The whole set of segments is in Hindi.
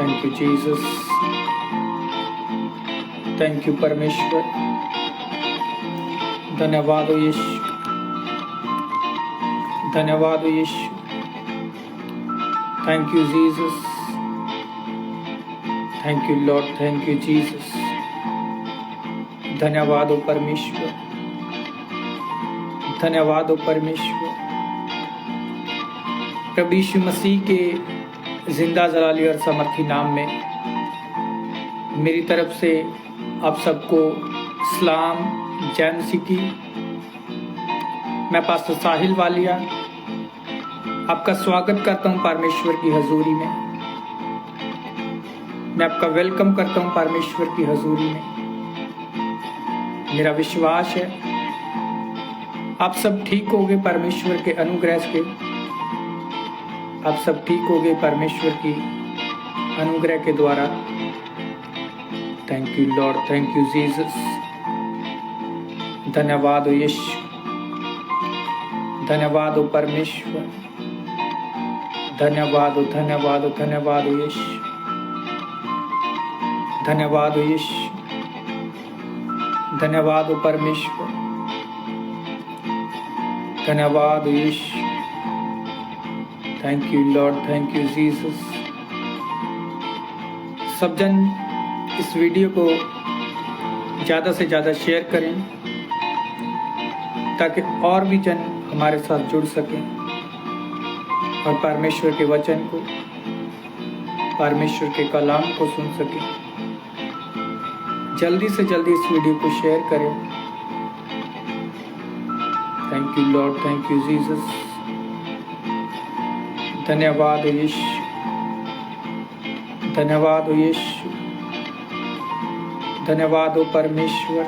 Thank you Jesus, thank you परमेश्वर, धन्यवाद हो यीशु, धन्यवाद हो Yeshu, thank you Jesus, thank you Lord, thank you Jesus, धन्यवाद हो परमेश्वर, धन्यवाद हो परमेश्वर। प्रभु यीशु मसीह के जिंदा जलाली और समर्थी नाम में मेरी तरफ से आप सबको सलाम, जय मसीह की। मैं पास्टर साहिल वालिया आपका स्वागत करता हूं परमेश्वर की हजूरी में। मैं आपका वेलकम करता हूं परमेश्वर की हजूरी में। मेरा विश्वास है आप सब ठीक होगे परमेश्वर के अनुग्रह से। आप सब ठीक होगे परमेश्वर की अनुग्रह के द्वारा। Thank you Lord, thank you Jesus, धन्यवाद हो यीशु, धन्यवाद हो परमेश्वर, धन्यवाद हो, धन्यवाद हो, धन्यवाद हो यीशु, धन्यवाद हो यीशु, धन्यवाद हो परमेश्वर, धन्यवाद हो Yeshu, thank you Lord, thank you Jesus. सब जन इस वीडियो को ज़्यादा से ज़्यादा शेयर करें ताकि और भी जन हमारे साथ जुड़ सकें और परमेश्वर के वचन को, परमेश्वर के कलाम को सुन सकें। जल्दी से जल्दी इस वीडियो को शेयर करें। Thank you Lord, thank you Jesus, धन्यवाद हो यीशु, धन्यवाद हो यीशु, धन्यवाद हो परमेश्वर,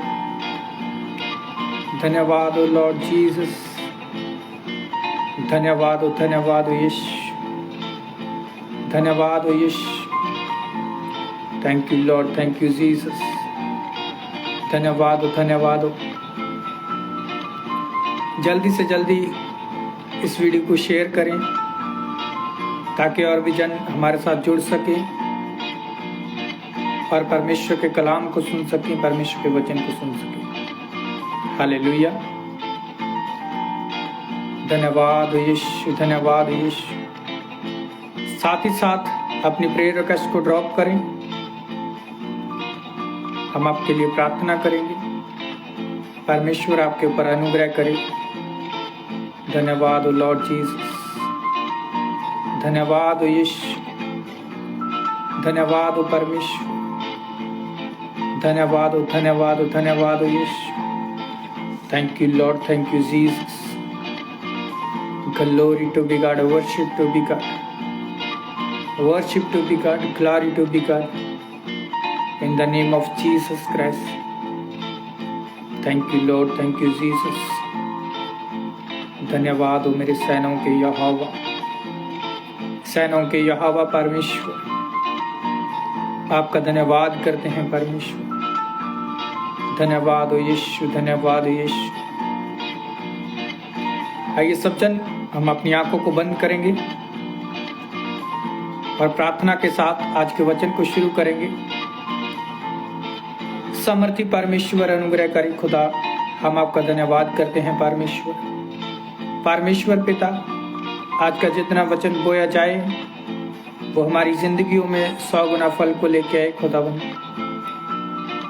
धन्यवाद हो लॉर्ड जीसस, धन्यवाद हो यीशु, धन्यवाद हो Yeshu, thank you Lord, thank you Jesus, धन्यवाद हो। जल्दी से जल्दी इस वीडियो को शेयर करें ताकि और भी जन हमारे साथ जुड़ सके और परमेश्वर के कलाम को सुन सकें, परमेश्वर के वचन को सुन सकें। हालेलुया, धन्यवाद हो यीशु, धन्यवाद हो यीशु। साथ ही साथ अपनी प्रेयर रिक्वेस्ट को ड्रॉप करें, हम आपके लिए प्रार्थना करेंगे। परमेश्वर आपके ऊपर अनुग्रह करे। धन्यवाद हो लॉर्ड जीसस, धन्यवाद हो यीशु, धन्यवाद हो परमेश्वर, धन्यवाद हो Yeshu. Thank you Lord, thank you Jesus. Glory to be God, worship to be God, worship to be God, glory to be God, in the name of Jesus Christ. Thank you Lord, thank you Jesus. धन्यवाद हो मेरे सैनों के यहोवा, सैनों के यहोवा परमेश्वर, आपका धन्यवाद करते हैं परमेश्वर। धन्यवाद हो यीशु, धन्यवाद हो यीशु। आइए सब जन हम अपनी आंखों को बंद करेंगे और प्रार्थना के साथ आज के वचन को शुरू करेंगे। समर्थी परमेश्वर, अनुग्रहकारी खुदा, हम आपका धन्यवाद करते हैं परमेश्वर। परमेश्वर पिता, आज का जितना वचन बोया जाए वो हमारी जिंदगियों में 100 गुना फल को लेके आए खुदावन।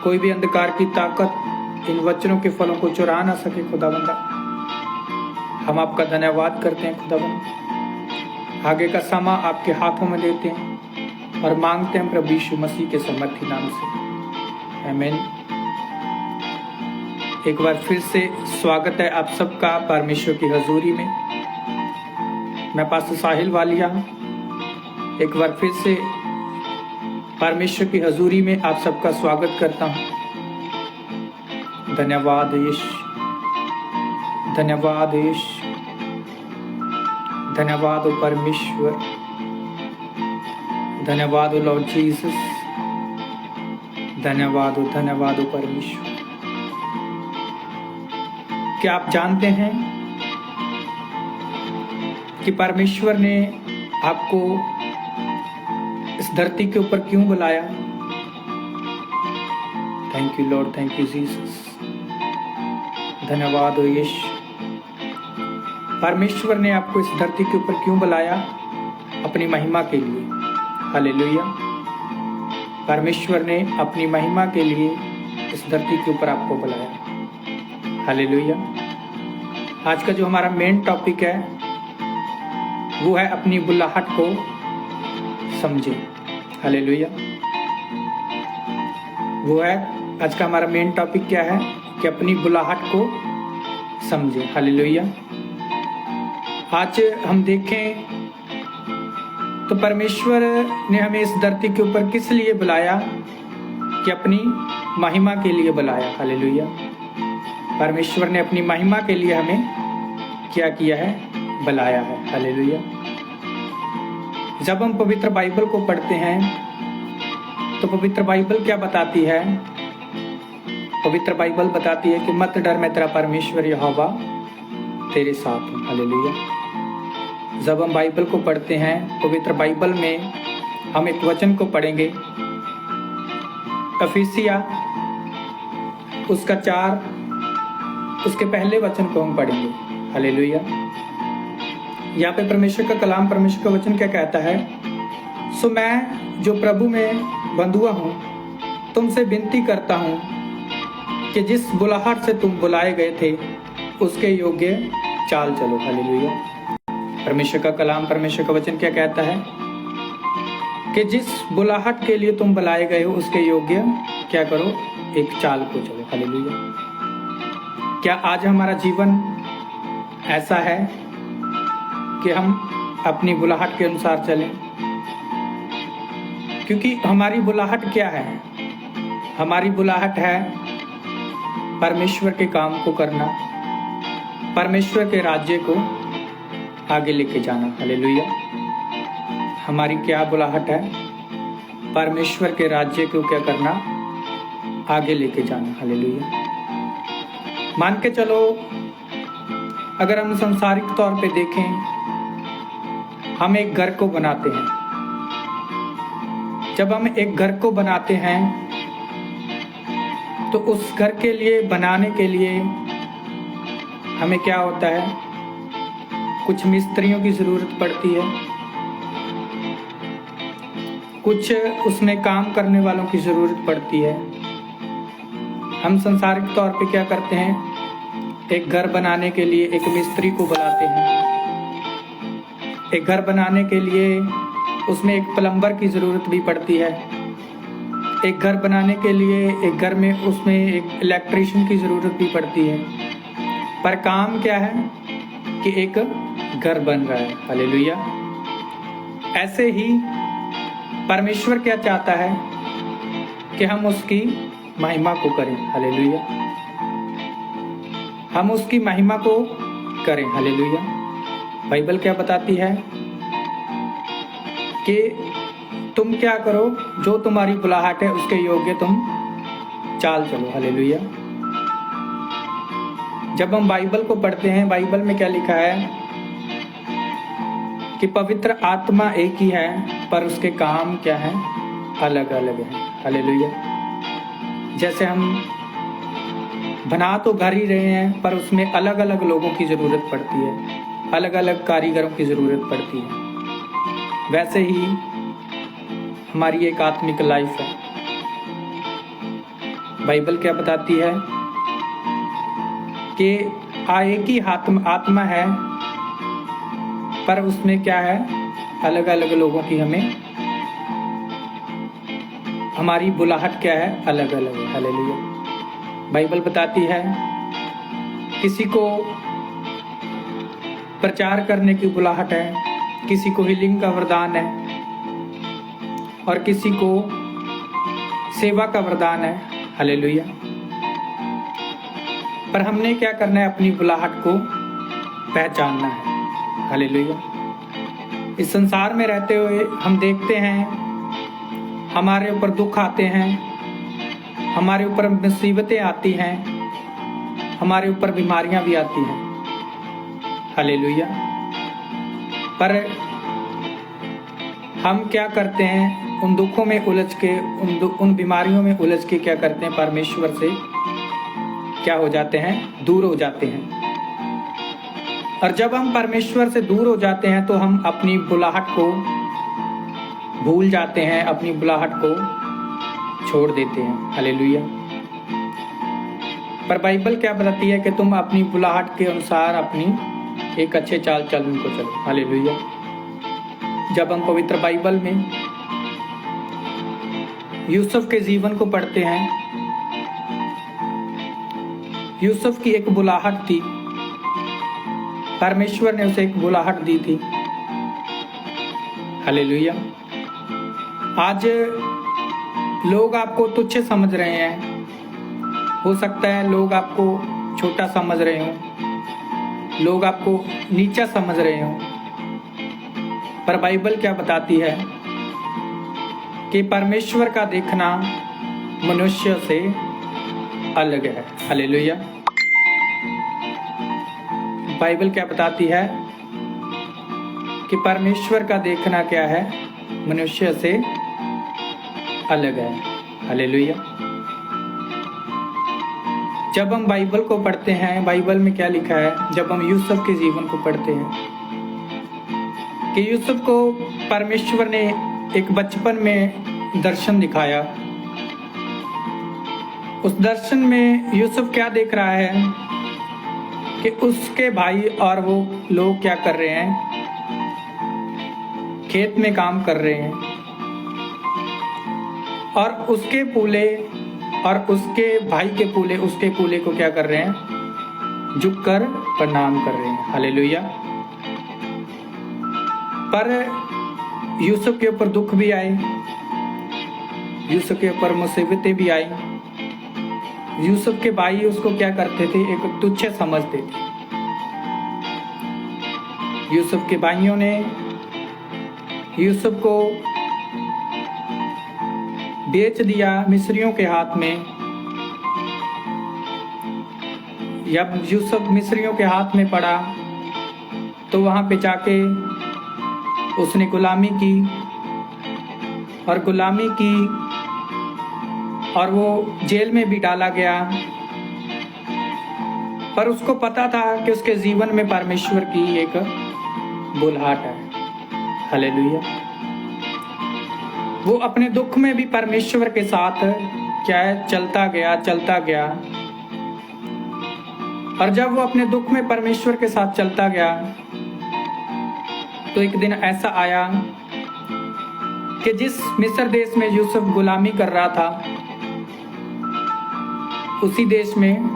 कोई भी अंधकार की ताकत इन वचनों के फलों को चुरा ना सके खुदावंदा। हम आपका धन्यवाद करते हैं खुदावन। आगे का समा आपके हाथों में देते हैं और मांगते हैं प्रभु यीशु मसीह के समर्थी नाम से, आमीन। एक बार फिर से स्वागत है आप सबका परमेश्वर की हजूरी में। मैं पास्टर साहिल वालिया एक बार फिर से परमेश्वर की हजूरी में आप सबका स्वागत करता हूँ। धन्यवाद यीशु, धन्यवाद यीशु, धन्यवाद हो परमेश्वर, धन्यवाद हो लॉर्ड जीसस, धन्यवाद हो परमेश्वर। क्या आप जानते हैं कि परमेश्वर ने आपको इस धरती के ऊपर क्यों बुलाया। Thank you Lord, thank you Jesus, धन्यवाद हो यीशु। परमेश्वर ने आपको इस धरती के ऊपर क्यों बुलाया? अपनी महिमा के लिए। हालेलुया। परमेश्वर ने अपनी महिमा के लिए इस धरती के ऊपर आपको बुलाया। हालेलुया। आज का जो हमारा मेन टॉपिक है वो है अपनी बुलाहट को समझे। हालेलुया। वो है आज का हमारा मेन टॉपिक क्या है कि अपनी बुलाहट को समझे। हालेलुया। आज हम देखें तो परमेश्वर ने हमें इस धरती के ऊपर किस लिए बुलाया? कि अपनी महिमा के लिए बुलाया। हालेलुया। परमेश्वर ने अपनी महिमा के लिए हमें क्या किया है? बुलाया है। हालेलुया। जब हम पवित्र बाइबल को पढ़ते हैं तो पवित्र बाइबल क्या बताती है? पवित्र बाइबल बताती है कि मत डर, मैं तेरा परमेश्वर यहोवा तेरे साथ हूँ। हालेलुया। जब हम बाइबल को पढ़ते हैं, पवित्र बाइबल में हम एक वचन को पढ़ेंगे, एफिसिया उसका 4 उसके पहले वचन को हम पढ़ेंगे। हालेलुया। यहाँ पे परमेश्वर का कलाम, परमेश्वर का वचन क्या कहता है? सो मैं जो प्रभु में बंधुआ हूँ तुमसे विनती करता हूँ कि जिस बुलाहट से तुम बुलाए गए थे उसके योग्य चाल चलो। हालेलुया। परमेश्वर का कलाम, परमेश्वर का वचन क्या कहता है कि जिस बुलाहट के लिए तुम बुलाए गए हो उसके योग्य क्या करो? एक चाल को चलो। हालेलुया। क्या आज हमारा जीवन ऐसा है कि हम अपनी बुलाहट के अनुसार चलें? क्योंकि हमारी बुलाहट क्या है? हमारी बुलाहट है परमेश्वर के काम को करना, परमेश्वर के राज्य को आगे लेके जाना। हालेलुया। हमारी क्या बुलाहट है? परमेश्वर के राज्य को क्या करना? आगे लेके जाना। हालेलुया। मान के चलो, अगर हम सांसारिक तौर पे देखें, हम एक घर को बनाते हैं। जब हम एक घर को बनाते हैं तो उस घर के लिए, बनाने के लिए हमें क्या होता है? कुछ मिस्त्रियों की जरूरत पड़ती है, कुछ उसमें काम करने वालों की जरूरत पड़ती है। हम सांसारिक तौर पे क्या करते हैं? एक घर बनाने के लिए एक मिस्त्री को बुलाते हैं। एक घर बनाने के लिए उसमें एक प्लम्बर की जरूरत भी पड़ती है। एक घर बनाने के लिए एक घर में उसमें एक इलेक्ट्रीशियन की जरूरत भी पड़ती है। पर काम क्या है कि एक घर बन रहा है। हालेलुया। ऐसे ही परमेश्वर क्या चाहता है कि हम उसकी महिमा को करें। हालेलुया। हम उसकी महिमा को करें। हालेलुया। बाइबल क्या बताती है कि तुम क्या करो? जो तुम्हारी बुलाहट है उसके योग्य तुम चाल चलो। हालेलुया। जब हम बाइबल को पढ़ते हैं, बाइबल में क्या लिखा है कि पवित्र आत्मा एक ही है पर उसके काम क्या है? अलग अलग है। हालेलुया। जैसे हम बना तो घर ही रहे हैं पर उसमें अलग अलग लोगों की जरूरत पड़ती है, अलग अलग कारीगरों की जरूरत पड़ती है। वैसे ही हमारी एक आत्मिक लाइफ है। बाइबल क्या बताती है कि एक ही आत्मा है पर उसमें क्या है? अलग अलग लोगों की हमारी बुलाहट क्या है? अलग अलग है। हालेलुया। बाइबल बताती है किसी को प्रचार करने की बुलाहट है, किसी को हीलिंग का वरदान है और किसी को सेवा का वरदान है। हालेलुया। पर हमने क्या करना है? अपनी बुलाहट को पहचानना है। हालेलुया। इस संसार में रहते हुए हम देखते हैं हमारे ऊपर दुख आते हैं, हमारे ऊपर मुसीबतें आती हैं, हमारे ऊपर बीमारियां भी आती हैं। हालेलुया। पर हम क्या करते हैं, उन दुखों में उलझ के, उन बीमारियों में उलझ के क्या करते हैं, परमेश्वर से क्या हो जाते हैं, दूर हो जाते हैं। और जब हम परमेश्वर से दूर हो जाते हैं तो हम अपनी बुलाहट को भूल जाते हैं, अपनी बुलाहट को छोड़ देते हैं। हालेलुया। पर बाइबल क्या बताती है कि तुम अपनी बुलाहट के अनुसार अपनी एक अच्छे चाल चलन को चलो। हालेलुया। जब हम पवित्र बाइबल में यूसुफ के जीवन को पढ़ते हैं, यूसुफ की एक बुलाहट थी, परमेश्वर ने उसे एक बुलाहट दी थी। हालेलुया। आज लोग आपको तुच्छ समझ रहे हैं, हो सकता है लोग आपको छोटा समझ रहे हो, लोग आपको नीचा समझ रहे हो, पर बाइबल क्या बताती है कि परमेश्वर का देखना मनुष्य से अलग है। हालेलुया। बाइबल क्या बताती है कि परमेश्वर का देखना क्या है, मनुष्य से अलग है। हालेलुया। जब हम बाइबल को पढ़ते हैं, बाइबल में क्या लिखा है, जब हम यूसुफ के जीवन को पढ़ते हैं कि यूसुफ को परमेश्वर ने एक बचपन में दर्शन दिखाया। उस दर्शन में यूसुफ क्या देख रहा है कि उसके भाई और वो लोग क्या कर रहे हैं, खेत में काम कर रहे हैं, और उसके पूले और उसके भाई के पूले उसके पूले को क्या कर रहे हैं, झुककर प्रणाम कर रहे हैं। हालेलुया। पर यूसुफ के ऊपर दुख भी आए, यूसुफ के ऊपर मुसीबतें भी आई। यूसुफ के भाई उसको क्या करते थे, एक तुच्छ समझते थे। यूसुफ के भाइयों ने यूसुफ को बेच दिया मिस्रियों के हाथ में। जब यूसुफ मिस्रियों के हाथ में पड़ा तो वहां पे जाके उसने गुलामी की और वो जेल में भी डाला गया। पर उसको पता था कि उसके जीवन में परमेश्वर की एक बुलाहट है। हालेलुया। वो अपने दुख में भी परमेश्वर के साथ क्या है, चलता गया। और जब वो अपने दुख में परमेश्वर के साथ चलता गया तो एक दिन ऐसा आया कि जिस मिस्र देश में यूसुफ गुलामी कर रहा था, उसी देश में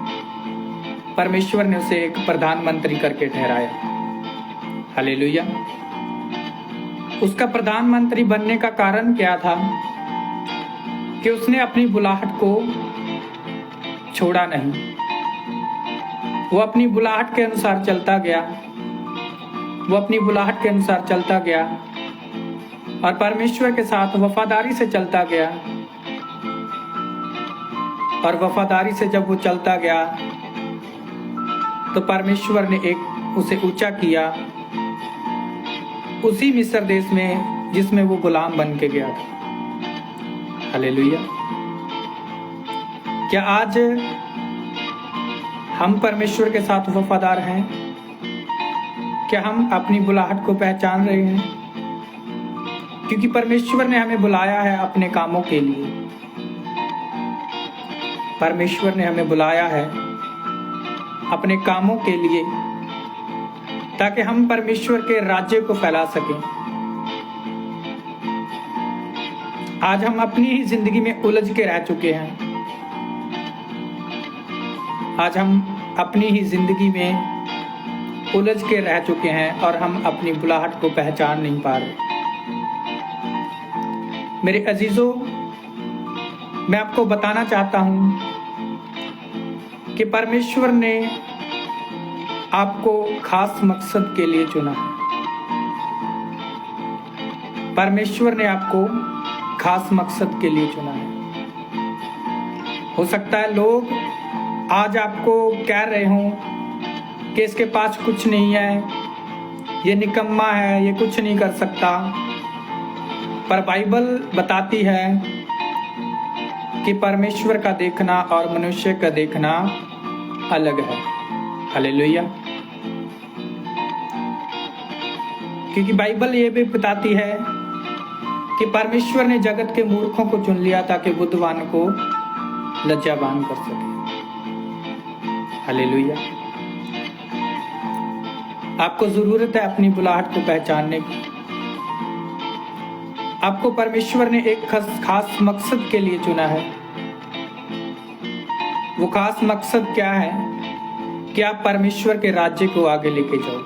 परमेश्वर ने उसे एक प्रधानमंत्री करके ठहराया। हालेलुया। उसका प्रधानमंत्री बनने का कारण क्या था कि उसने अपनी बुलाहट को छोड़ा नहीं। वो अपनी बुलाहट के अनुसार चलता गया, और परमेश्वर के साथ वफादारी से चलता गया। और वफादारी से जब वो चलता गया तो परमेश्वर ने उसे ऊंचा किया उसी मिस्र देश में जिसमें वो गुलाम बन के गया था। हालेलुया। क्या आज हम परमेश्वर के साथ वफादार हैं? क्या हम अपनी बुलाहट को पहचान रहे हैं? क्योंकि परमेश्वर ने हमें बुलाया है अपने कामों के लिए। परमेश्वर ने हमें बुलाया है अपने कामों के लिए, ताकि हम परमेश्वर के राज्य को फैला सकें। आज हम अपनी ही जिंदगी में उलझ के रह चुके हैं। आज हम अपनी ही जिंदगी में उलझ के रह चुके हैं और हम अपनी बुलाहट को पहचान नहीं पा रहे। मेरे अजीजों, मैं आपको बताना चाहता हूं कि परमेश्वर ने आपको खास मकसद के लिए चुना है। परमेश्वर ने आपको खास मकसद के लिए चुना है। हो सकता है लोग आज आपको कह रहे हों कि इसके पास कुछ नहीं है, ये निकम्मा है, ये कुछ नहीं कर सकता। पर बाइबल बताती है कि परमेश्वर का देखना और मनुष्य का देखना अलग है। हालेलुया। क्योंकि बाइबल ये भी बताती है कि परमेश्वर ने जगत के मूर्खों को चुन लिया ताकि बुद्धिमान को लज्जावान कर सके। हालेलुया। आपको जरूरत है अपनी बुलाहट को पहचानने की। आपको परमेश्वर ने एक खास मकसद के लिए चुना है। वो खास मकसद क्या है कि आप परमेश्वर के राज्य को आगे लेके जाओ।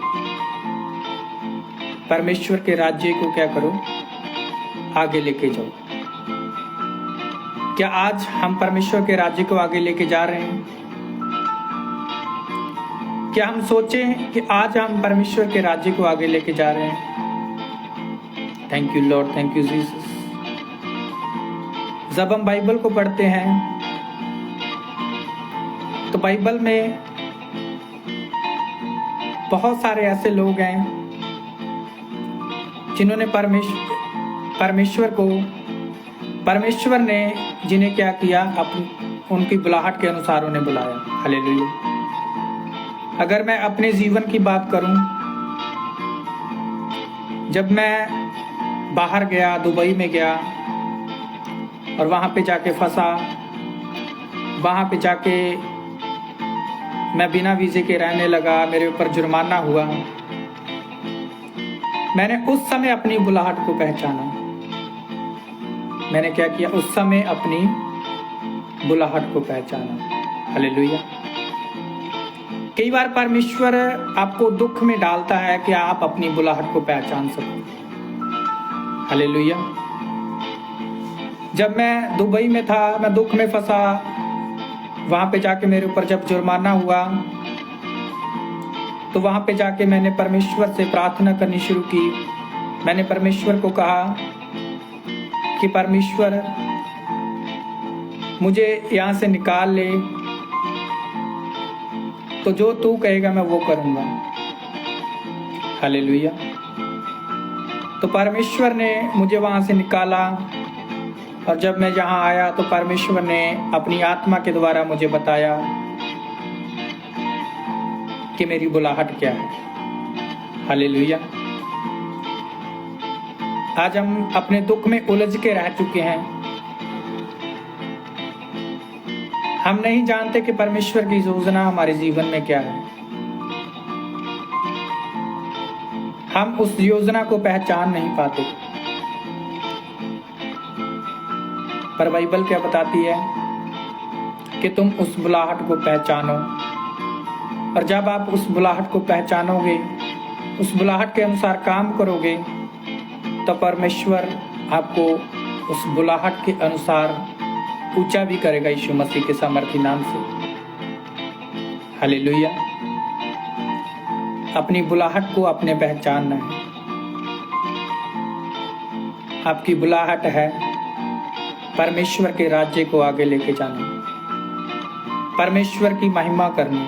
परमेश्वर के राज्य को क्या करो? आगे लेके जाओ। क्या आज हम परमेश्वर के राज्य को आगे लेके जा रहे हैं? क्या हम सोचें कि आज हम परमेश्वर के राज्य को आगे लेके जा रहे हैं? Thank you Lord, thank you Jesus. जब हम बाइबल को पढ़ते हैं तो बाइबल में बहुत सारे ऐसे लोग हैं जिन्होंने परमेश्वर ने जिन्हें क्या किया, उनकी बुलाहट के अनुसार उन्हें बुलाया। हालेलुया। अगर मैं अपने जीवन की बात करूं, जब मैं बाहर गया, दुबई में गया और वहां पे जाके फंसा, वहां पे जाके मैं बिना वीजे के रहने लगा, मेरे ऊपर जुर्माना हुआ। मैंने उस समय अपनी बुलाहट को पहचाना। मैंने क्या किया? उस समय अपनी बुलाहट को पहचाना। हालेलुया। कई बार परमेश्वर आपको दुख में डालता है कि आप अपनी बुलाहट को पहचान सको। हालेलुया। जब मैं दुबई में था, मैं दुख में फंसा, वहां पे जाके मेरे ऊपर जब जुर्माना हुआ तो वहां पे जाके मैंने परमेश्वर से प्रार्थना करनी शुरू की। मैंने परमेश्वर को कहा कि परमेश्वर मुझे यहाँ से निकाल ले, तो जो तू कहेगा मैं वो करूँगा। हालेलुया। तो परमेश्वर ने मुझे वहाँ से निकाला और जब मैं यहाँ आया तो परमेश्वर ने अपनी आत्मा के द्वारा मुझे बताया कि मेरी बुलाहट क्या है। हालेलुया। आज हम अपने दुख में उलझ के रह चुके हैं। हम नहीं जानते कि परमेश्वर की योजना हमारे जीवन में क्या है। हम उस योजना को पहचान नहीं पाते। पर बाइबल क्या बताती है कि तुम उस बुलाहट को पहचानो, और जब आप उस बुलाहट को पहचानोगे, उस बुलाहट के अनुसार काम करोगे, तो परमेश्वर आपको उस बुलाहट के अनुसार ऊंचा भी करेगा यीशु मसीह के सामर्थी नाम से। हालेलुया। अपनी बुलाहट को अपने पहचानना है। आपकी बुलाहट है परमेश्वर के राज्य को आगे लेके जाना, परमेश्वर की महिमा करना।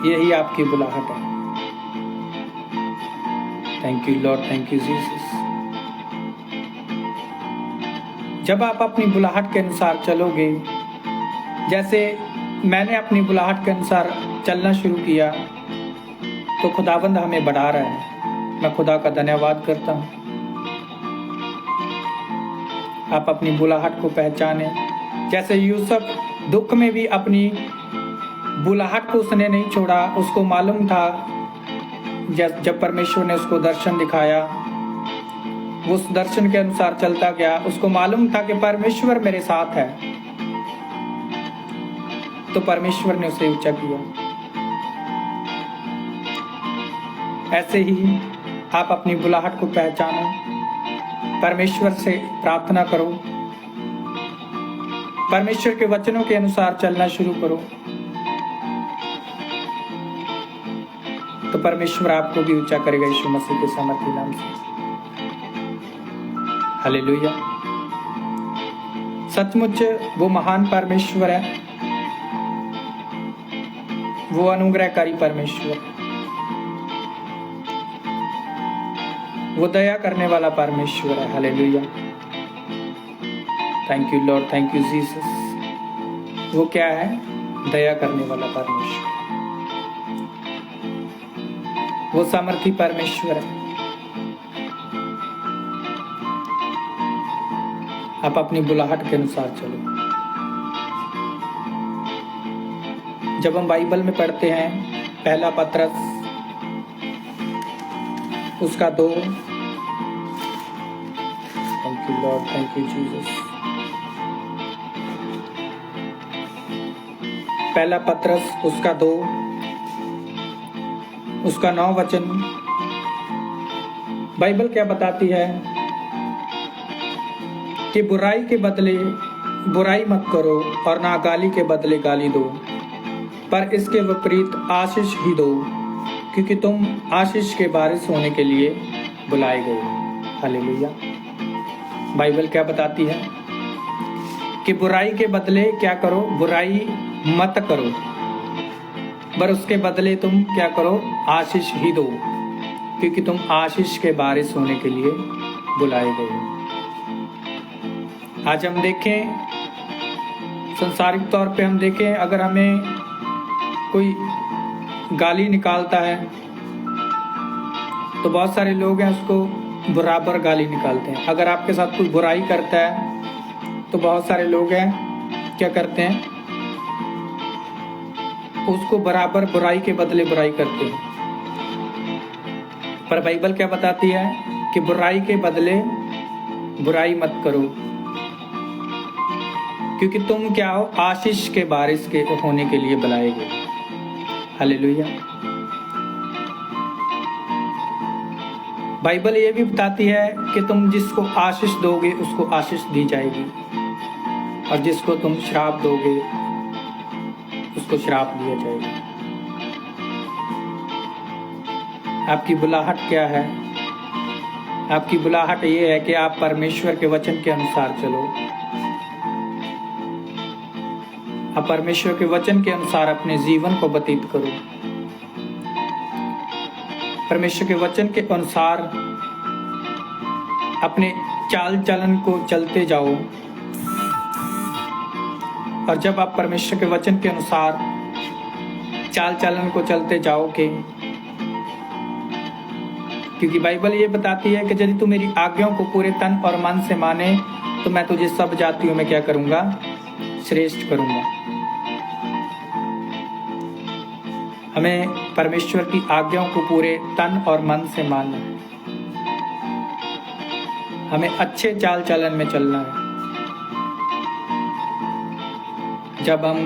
यही आपकी बुलाहट है। Thank you Lord, thank you Jesus. जब आप अपनी बुलाहट के अनुसार चलोगे, जैसे मैंने अपनी बुलाहट के अनुसार चलना शुरू किया, तो खुदावंद हमें बढ़ा रहा है। मैं खुदा का धन्यवाद करता हूँ। आप अपनी बुलाहट को पहचाने। जैसे यूसुफ दुख में भी अपनी बुलाहट को उसने नहीं छोड़ा। उसको मालूम था, जब परमेश्वर ने उसको दर्शन दिखाया, वो उस दर्शन के अनुसार चलता गया। उसको मालूम था कि परमेश्वर मेरे साथ है, तो परमेश्वर ने उसे ऊंचा किया। ऐसे ही आप अपनी बुलाहट को पहचानो, परमेश्वर से प्रार्थना करो, परमेश्वर के वचनों के अनुसार चलना शुरू करो, तो परमेश्वर आपको भी ऊंचा करेगा यीशु मसीह के सामर्थी नाम से। हालेलुया। सचमुच वो महान परमेश्वर है, वो अनुग्रहकारी परमेश्वर। वो दया करने वाला परमेश्वर है। Hallelujah. Thank you Lord, thank you Jesus. वो क्या है? दया करने वाला परमेश्वर। वो सामर्थी परमेश्वर है। आप अपनी बुलाहट के अनुसार चलो। जब हम बाइबल में पढ़ते हैं पहला पत्रस उसका 2, thank you Lord, thank you Jesus. पहला पत्रस उसका 2 उसका 9 वचन, बाइबल क्या बताती है कि बुराई के बदले बुराई मत करो और ना गाली के बदले गाली दो, पर इसके विपरीत आशीष ही दो, क्योंकि तुम आशीष के वारिस होने के लिए बुलाए गए हो। हालेलुया। बाइबल क्या बताती है कि बुराई के बदले क्या करो? बुराई मत करो, पर उसके बदले तुम क्या करो? आशीष ही दो, क्योंकि तुम आशीष के वारिस होने के लिए बुलाए गए हो। आज हम देखें, संसारिक तौर पे हम देखें, अगर हमें कोई गाली निकालता है तो बहुत सारे लोग हैं उसको बराबर गाली निकालते हैं। अगर आपके साथ कोई बुराई करता है तो बहुत सारे लोग हैं क्या करते हैं? उसको बराबर बुराई के बदले बुराई करते हैं। पर बाइबल क्या बताती है कि बुराई के बदले बुराई मत करो, क्योंकि तुम क्या हो? आशीष के वारिस के होने के लिए बुलाए गए। हालेलुया। बाइबल ये भी बताती है कि तुम जिसको आशीष दोगे उसको आशीष दी जाएगी, और जिसको तुम श्राप दोगे उसको श्राप दिया जाएगा। आपकी बुलाहट क्या है? आपकी बुलाहट ये है कि आप परमेश्वर के वचन के अनुसार चलो। आप परमेश्वर के वचन के अनुसार अपने जीवन को व्यतीत करो। परमेश्वर के वचन के अनुसार अपने चाल चलन को चलते जाओ। और जब आप परमेश्वर के वचन के अनुसार चाल चलन को चलते जाओगे, क्योंकि बाइबल ये बताती है कि यदि तू मेरी आज्ञाओं को पूरे तन और मन से माने तो मैं तुझे सब जातियों में क्या करूंगा? श्रेष्ठ करूंगा। हमें परमेश्वर की आज्ञाओं को पूरे तन और मन से मानना है। हमें अच्छे चाल चलन में चलना है। जब हम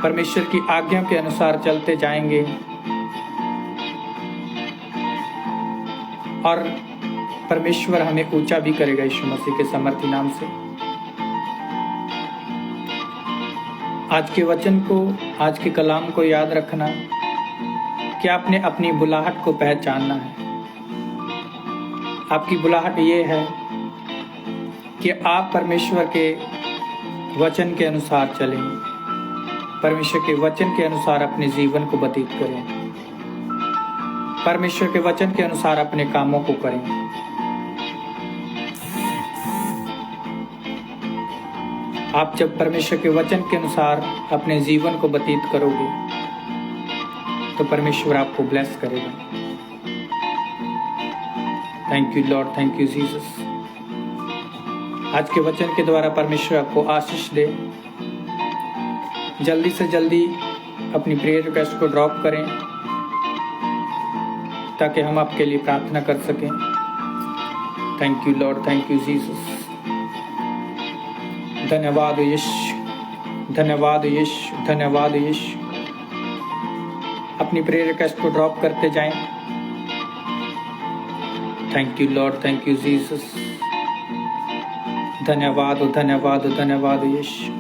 परमेश्वर की आज्ञा के अनुसार चलते जाएंगे और परमेश्वर हमें ऊंचा भी करेगा यीशु मसीह के सामर्थी नाम से। आज के वचन को, आज के कलाम को याद रखना कि आपने अपनी बुलाहट को पहचानना है। आपकी बुलाहट ये है कि आप परमेश्वर के वचन के अनुसार चलें, परमेश्वर के वचन के अनुसार अपने जीवन को व्यतीत करें, परमेश्वर के वचन के अनुसार अपने कामों को करें। आप जब परमेश्वर के वचन के अनुसार अपने जीवन को व्यतीत करोगे तो परमेश्वर आपको ब्लेस करेगा। Thank you Lord, thank you Jesus. आज के वचन के द्वारा परमेश्वर आपको आशीष दे। जल्दी से जल्दी अपनी प्रेयर रिक्वेस्ट को ड्रॉप करें ताकि हम आपके लिए प्रार्थना कर सकें। Thank you Lord, thank you Jesus. धन्यवाद यीशु, धन्यवाद यीशु, धन्यवाद यीशु। अपनी प्रेयर रिक्वेस्ट को ड्रॉप करते जाएं। Thank you Lord, thank you Jesus. धन्यवाद, धन्यवाद, धन्यवाद यीशु,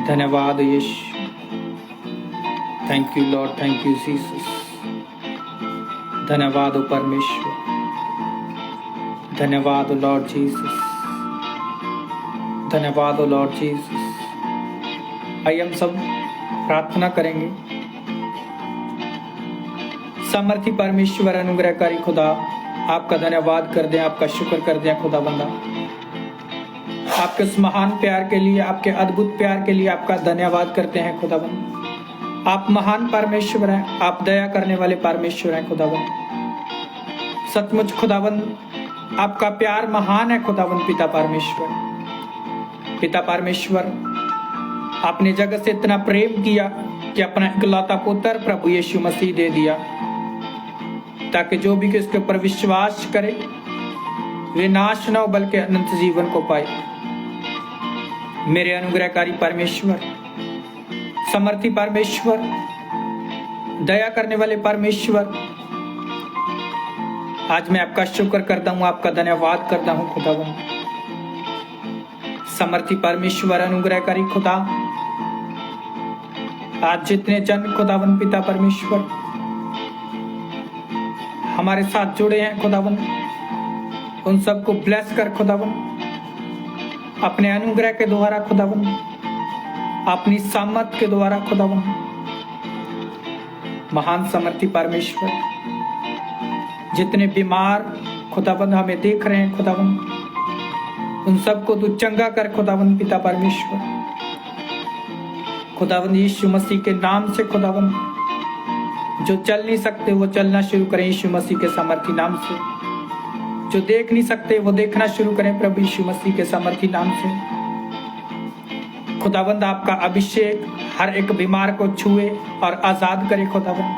धन्यवाद Yeshu. Thank you Lord, thank you Jesus. धन्यवाद परमेश्वर, धन्यवाद लॉर्ड जीसस, धन्यवाद लॉर्ड जीसस। आइए हम सब प्रार्थना करेंगे। सामर्थी परमेश्वर अनुग्रहकारी खुदा, आपका धन्यवाद कर दें, आपका शुक्र कर दें खुदा बंदा। आपके उस महान प्यार के लिए, आपके अद्भुत प्यार के लिए आपका धन्यवाद करते हैं खुदा बंदा। आप महान परमेश्वर हैं, आप दया करने वाले परमेश्वर हैं खुदाबंद। सचमुच खुदाबंद आपका प्यार महान है खुदाबंद। पिता परमेश्वर आपने जगत से इतना प्रेम किया कि अपना इकलौता पुत्र प्रभु यीशु मसीह दे दिया, ताकि जो भी इसके ऊपर विश्वास करे वे नाश न हो बल्कि अनंत जीवन को पाए। मेरे अनुग्रहकारी परमेश्वर, समर्थी परमेश्वर, दया करने वाले परमेश्वर, आज मैं आपका शुक्र करता हूँ, आपका धन्यवाद करता हूँ खुदाबंद। समर्थी परमेश्वर, अनुग्रहकारी खुदा, आज जितने जन खुदाबंद पिता परमेश्वर हमारे साथ जुड़े हैं खुदाबंद, उन सबको ब्लेस कर खुदाबंद, अपने अनुग्रह के द्वारा खुदाबंद, अपनी सामर्थ के द्वारा खुदाबंद। महान समर्थी परमेश्वर, जितने बीमार खुदाबंद हमें देख रहे हैं खुदाबंद, उन सबको तू चंगा कर खुदाबंद पिता परमेश्वर। खुदाबंद यीशु मसीह के नाम से खुदाबंद, जो चल नहीं सकते वो चलना शुरू करें यीशु मसीह के सामर्थी नाम से, जो देख नहीं सकते वो देखना शुरू करें प्रभु यीशु मसीह के सामर्थी नाम से। खुदाबंद आपका अभिषेक हर एक बीमार को छुए और आजाद करे खुदाबंद।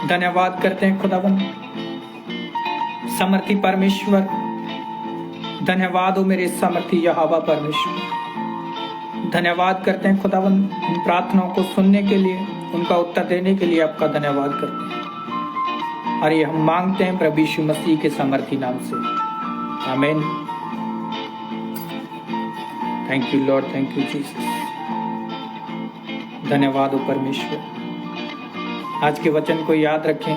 धन्यवाद करते हैं खुदाबंद। समर्थी परमेश्वर, धन्यवाद हो मेरे सामर्थी यहोवा परमेश्वर। धन्यवाद करते हैं खुदाबंद, इन प्रार्थनाओं को सुनने के लिए, उनका उत्तर देने के लिए आपका धन्यवाद करते हैं। और ये हम मांगते हैं प्रभु यीशु मसीह के सामर्थी नाम से, आमीन। Thank you Lord, thank you Jesus. धन्यवाद हो परमेश्वर। आज के वचन को याद रखें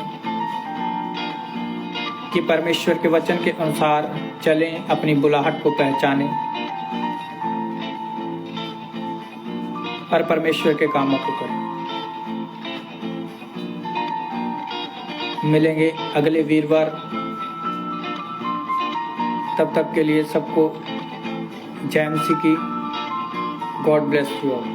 कि परमेश्वर के वचन के अनुसार चलें, अपनी बुलाहट को पहचानें और परमेश्वर के कामों को करें। मिलेंगे अगले वीरवार, तब तक के लिए सबको जय मसीह की। God bless you all.